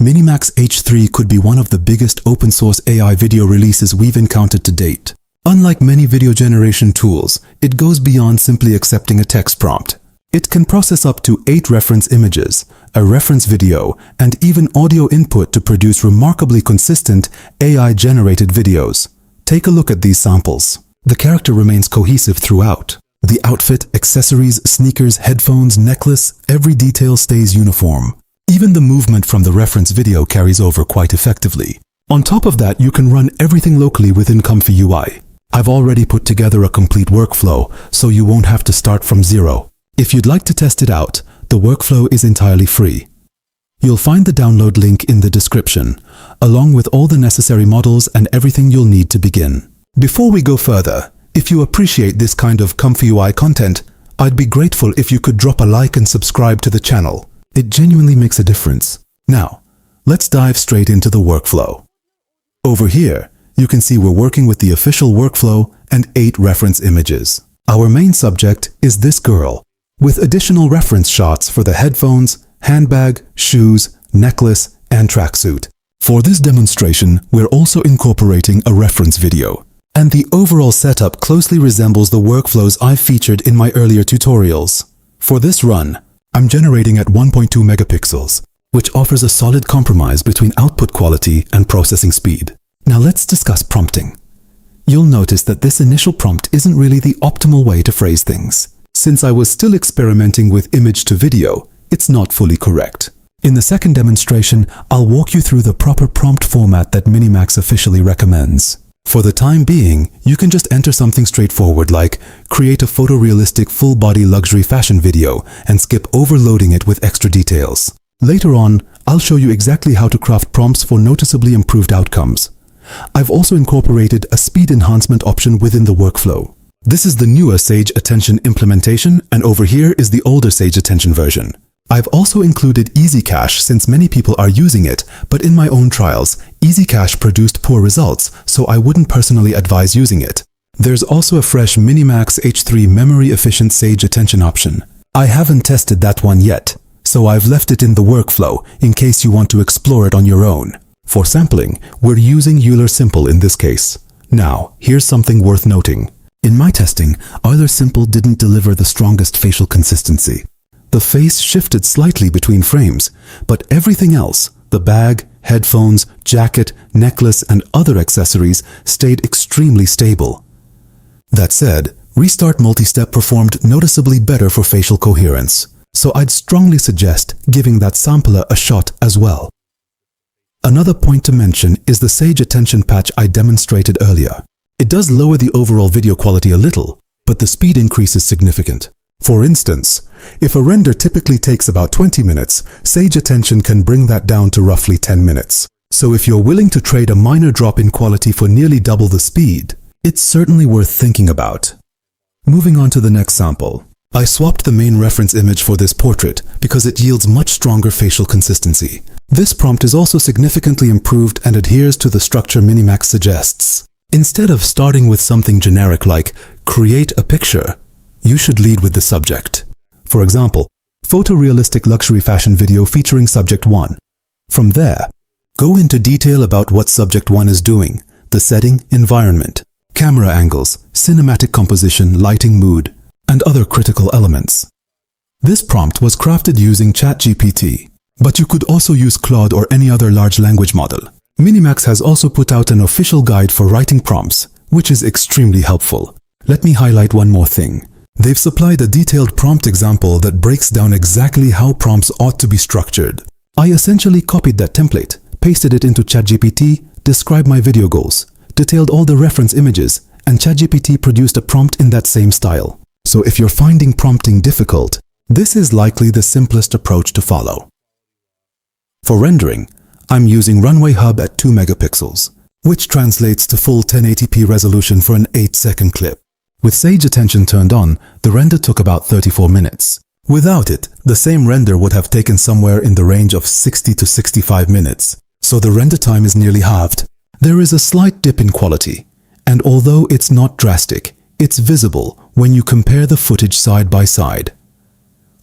MiniMax H3 could be one of the biggest open-source AI video releases we've encountered to date. Unlike many video generation tools, it goes beyond simply accepting a text prompt. It can process up to 8 reference images, a reference video, and even audio input to produce remarkably consistent AI-generated videos. Take a look at these samples. The character remains cohesive throughout. The outfit, accessories, sneakers, headphones, necklace, every detail stays uniform. Even the movement from the reference video carries over quite effectively. On top of that, you can run everything locally within ComfyUI. I've already put together a complete workflow, so you won't have to start from zero. If you'd like to test it out, the workflow is entirely free. You'll find the download link in the description, along with all the necessary models and everything you'll need to begin. Before we go further, if you appreciate this kind of ComfyUI content, I'd be grateful if you could drop a like and subscribe to the channel. It genuinely makes a difference. Now, let's dive straight into the workflow. Over here, you can see we're working with the official workflow and 8 reference images. Our main subject is this girl, with additional reference shots for the headphones, handbag, shoes, necklace, and tracksuit. For this demonstration, we're also incorporating a reference video, and the overall setup closely resembles the workflows I've featured in my earlier tutorials. For this run, I'm generating at 1.2 megapixels, which offers a solid compromise between output quality and processing speed. Now let's discuss prompting. You'll notice that this initial prompt isn't really the optimal way to phrase things. Since I was still experimenting with image to video, it's not fully correct. In the second demonstration, I'll walk you through the proper prompt format that MiniMax officially recommends. For the time being, you can just enter something straightforward like create a photorealistic full-body luxury fashion video and skip overloading it with extra details. Later on, I'll show you exactly how to craft prompts for noticeably improved outcomes. I've also incorporated a speed enhancement option within the workflow. This is the newer Sage Attention implementation, and over here is the older Sage Attention version. I've also included Easy Cache since many people are using it, but in my own trials, Easy Cache produced poor results, so I wouldn't personally advise using it. There's also a fresh MiniMax H3 memory-efficient Sage Attention option. I haven't tested that one yet, so I've left it in the workflow in case you want to explore it on your own. For sampling, we're using Euler Simple in this case. Now, here's something worth noting. In my testing, Euler Simple didn't deliver the strongest facial consistency. The face shifted slightly between frames, but everything else, the bag, headphones, jacket, necklace, and other accessories stayed extremely stable. That said, Restart Multi-Step performed noticeably better for facial coherence, so I'd strongly suggest giving that sampler a shot as well. Another point to mention is the Sage Attention patch I demonstrated earlier. It does lower the overall video quality a little, but the speed increase is significant. For instance, if a render typically takes about 20 minutes, Sage Attention can bring that down to roughly 10 minutes. So if you're willing to trade a minor drop in quality for nearly double the speed, it's certainly worth thinking about. Moving on to the next sample. I swapped the main reference image for this portrait because it yields much stronger facial consistency. This prompt is also significantly improved and adheres to the structure MiniMax suggests. Instead of starting with something generic like create a picture, you should lead with the subject. For example, photorealistic luxury fashion video featuring subject 1. From there, go into detail about what subject 1 is doing, the setting, environment, camera angles, cinematic composition, lighting, mood, and other critical elements. This prompt was crafted using ChatGPT, but you could also use Claude or any other large language model. MiniMax has also put out an official guide for writing prompts, which is extremely helpful. Let me highlight one more thing. They've supplied a detailed prompt example that breaks down exactly how prompts ought to be structured. I essentially copied that template, pasted it into ChatGPT, described my video goals, detailed all the reference images, and ChatGPT produced a prompt in that same style. So if you're finding prompting difficult, this is likely the simplest approach to follow. For rendering, I'm using Runway Hub at 2 megapixels, which translates to full 1080p resolution for an 8-second clip. With Sage Attention turned on, the render took about 34 minutes. Without it, the same render would have taken somewhere in the range of 60 to 65 minutes, so the render time is nearly halved. There is a slight dip in quality, and although it's not drastic, it's visible when you compare the footage side by side.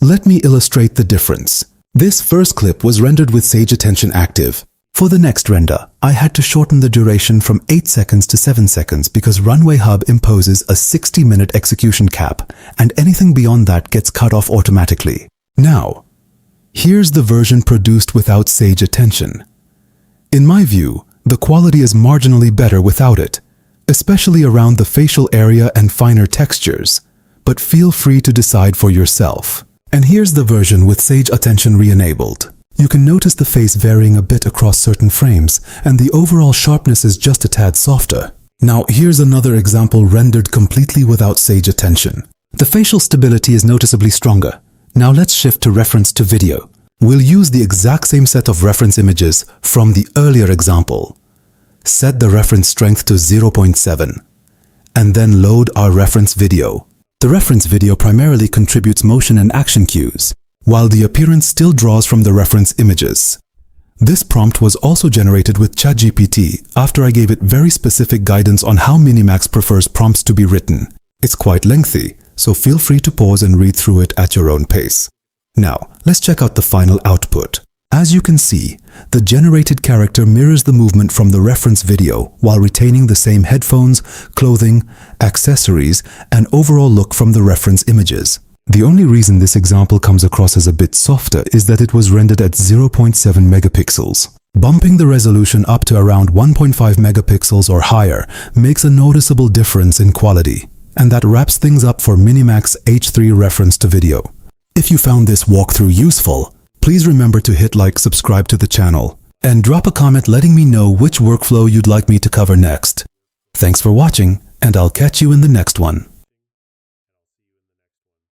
Let me illustrate the difference. This first clip was rendered with Sage Attention active. For the next render, I had to shorten the duration from 8 seconds to 7 seconds because Runway Hub imposes a 60-minute execution cap, and anything beyond that gets cut off automatically. Now, here's the version produced without Sage Attention. In my view, the quality is marginally better without it, especially around the facial area and finer textures, but feel free to decide for yourself. And here's the version with Sage Attention re-enabled. You can notice the face varying a bit across certain frames, and the overall sharpness is just a tad softer. Now, here's another example rendered completely without Sage Attention. The facial stability is noticeably stronger. Now let's shift to reference-to-video. We'll use the exact same set of reference images from the earlier example. Set the reference strength to 0.7, and then load our reference video. The reference video primarily contributes motion and action cues, while the appearance still draws from the reference images. This prompt was also generated with ChatGPT after I gave it very specific guidance on how MiniMax prefers prompts to be written. It's quite lengthy, so feel free to pause and read through it at your own pace. Now, let's check out the final output. As you can see, the generated character mirrors the movement from the reference video while retaining the same headphones, clothing, accessories, and overall look from the reference images. The only reason this example comes across as a bit softer is that it was rendered at 0.7 megapixels. Bumping the resolution up to around 1.5 megapixels or higher makes a noticeable difference in quality. And that wraps things up for MiniMax H3 Reference-to-Video. If you found this walkthrough useful, please remember to hit like, subscribe to the channel, and drop a comment letting me know which workflow you'd like me to cover next. Thanks for watching, and I'll catch you in the next one.